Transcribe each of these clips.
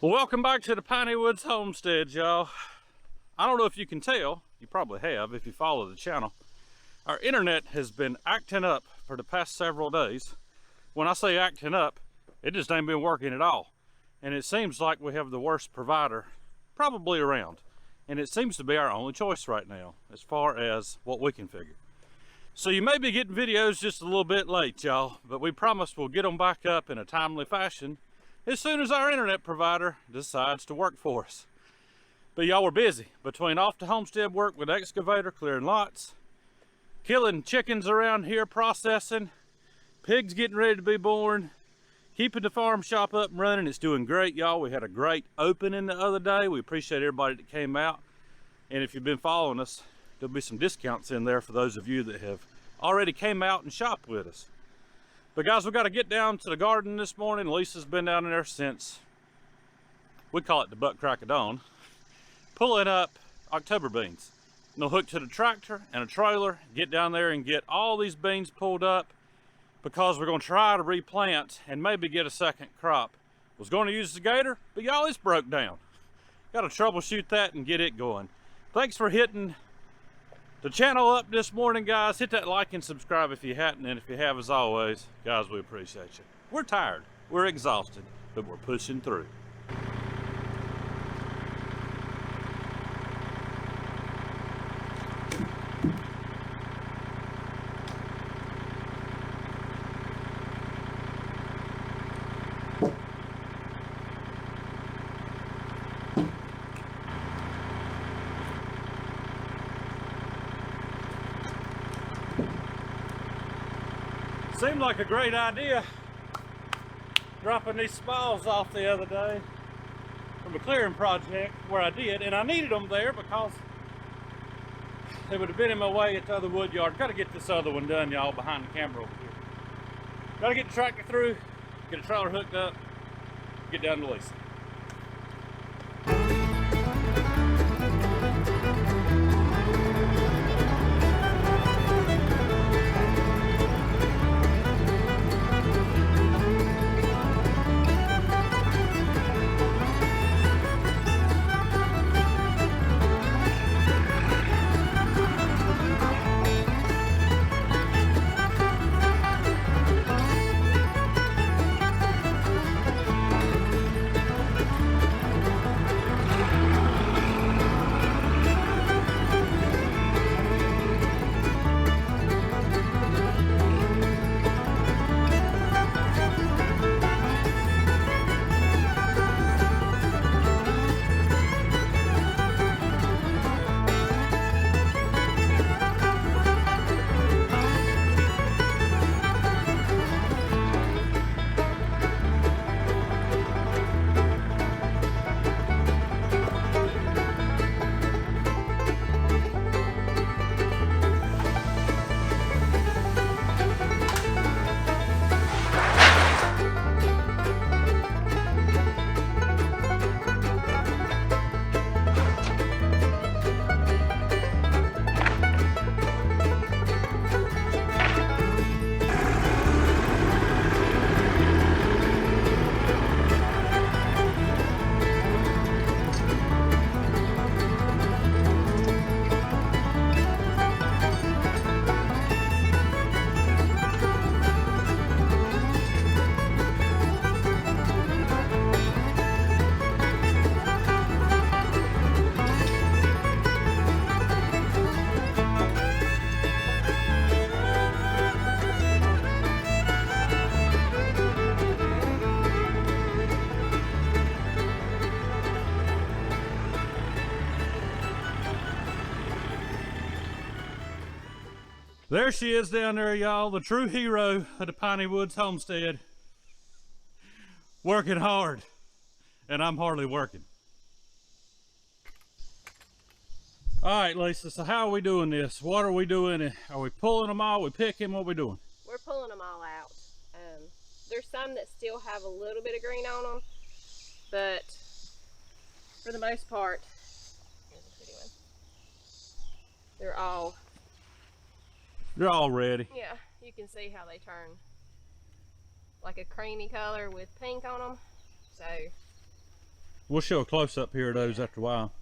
Well, welcome back to the Piney Woods Homestead, y'all. I don't know if you can tell, you probably have if you follow the channel. Our internet has been acting up for the past several days. When I say acting up, it just ain't been working at all. And it seems like we have the worst provider probably around. And it seems to be our only choice right now, as far as what we can figure. So you may be getting videos just a little bit late, y'all, but we promise we'll get them back up in a timely fashion as soon as our internet provider decides to work for us. But y'all were busy between off the homestead work with excavator, clearing lots, killing chickens around here, processing, pigs getting ready to be born, keeping the farm shop up and running. It's doing great, y'all. We had a great opening the other day. We appreciate everybody that came out. And if you've been following us, there'll be some discounts in there for those of you that have already came out and shopped with us. But guys, we've got to get down to the garden this morning. Lisa's been down there since, we call it the butt crack of dawn, pulling up October beans. And they'll hook to the tractor and a trailer, get down there and get all these beans pulled up because we're going to try to replant and maybe get a second crop. Was going to use the gator, but y'all, it's broke down. Got to troubleshoot that and get it going. Thanks for hitting the channel up this morning, guys. Hit that like and subscribe if you hadn't, and if you have, as always, guys, we appreciate you. We're tired, we're exhausted, but we're pushing through. Seemed like a great idea dropping these smalls off the other day from a clearing project where I did, and I needed them there because they would have been in my way at the other wood yard. Got to get this other one done, y'all, behind the camera over here. Got to get the tractor through, get a trailer hooked up, get down to Lisa. There she is down there, y'all, the true hero of the Piney Woods Homestead. Working hard, and I'm hardly working. All right, Lisa, so how are we doing this? What are we doing? Are we pulling them all? We picking? What are we doing? We're pulling them all out. There's some that still have a little bit of green on them, but for the most part, here's a pretty one. They're all ready. Yeah, you can see how they turn like a creamy color with pink on them. So We'll show a close-up here of those after a while.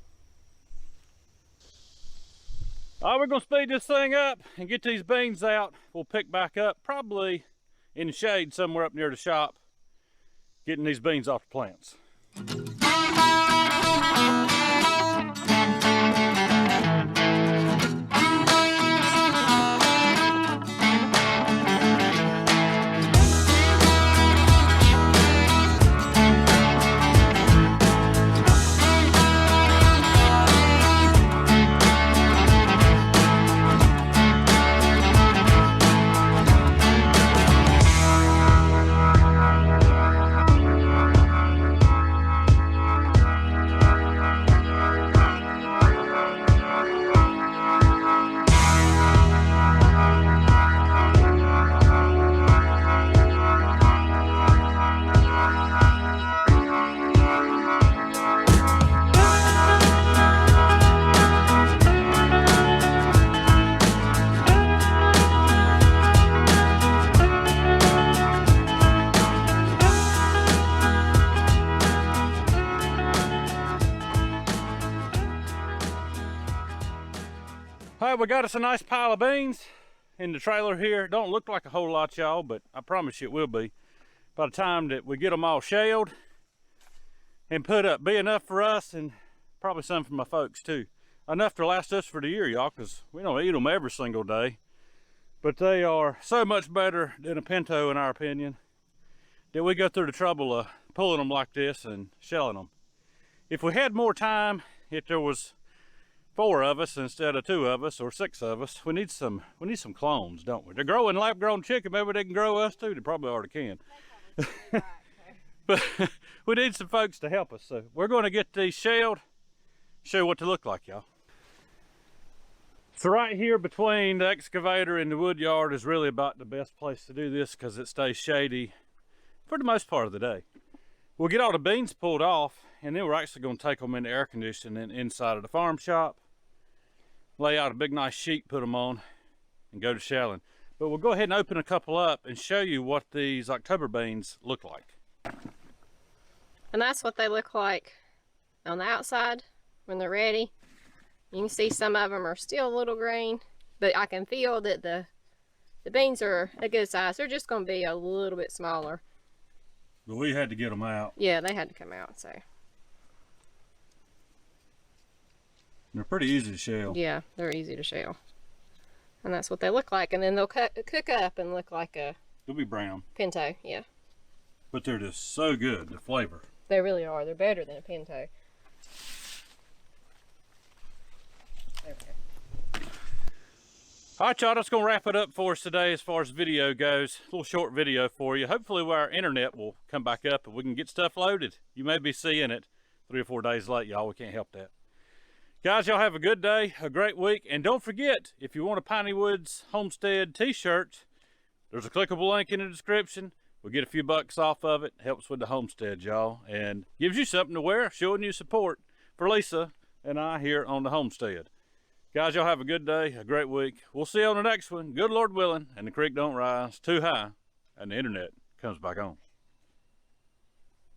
All right, we're gonna speed this thing up and get these beans out. We'll pick back up probably in the shade somewhere up near the shop, getting these beans off the plants. All right, we got us a nice pile of beans in the trailer here. Don't look like a whole lot, y'all, but I promise you it will be. By the time that we get them all shelled and put up, be enough for us and probably some for my folks too. Enough to last us for the year, y'all, because we don't eat them every single day. But they are so much better than a pinto in our opinion that we go through the trouble of pulling them like this and shelling them. If we had more time, if there was 4 of us instead of 2 of us or 6 of us, we need some clones, don't we? They're growing lab-grown chicken. Maybe they can grow us too. They probably already can. But we need some folks to help us. So we're going to get these shelled, show you what they look like, y'all. So right here between the excavator and the wood yard is really about the best place to do this because it stays shady for the most part of the day. We'll get all the beans pulled off, and then we're actually going to take them into air conditioning inside of the farm shop, lay out a big nice sheet, put them on, and go to shelling. But we'll go ahead and open a couple up and show you what these October beans look like. And that's what they look like on the outside when they're ready. You can see some of them are still a little green, but I can feel that the beans are a good size. They're just going to be a little bit smaller. But we had to get them out. Yeah, they had to come out, so. They're pretty easy to shell. Yeah, they're easy to shell. And that's what they look like. And then they'll cook up and look like a... They'll be brown. Pinto, yeah. But they're just so good, the flavor. They really are. They're better than a pinto. Okay. All right, y'all, that's going to wrap it up for us today as far as video goes. A little short video for you. Hopefully our internet will come back up and we can get stuff loaded. You may be seeing it 3 or 4 days late, y'all. We can't help that. Guys, y'all have a good day, a great week. And don't forget, if you want a Piney Woods Homestead t-shirt, there's a clickable link in the description. We'll get a few bucks off of it. Helps with the homestead, y'all. And gives you something to wear, showing you support for Lisa and I here on the homestead. Guys, y'all have a good day, a great week. We'll see you on the next one. Good Lord willing, and the creek don't rise too high, and the internet comes back on.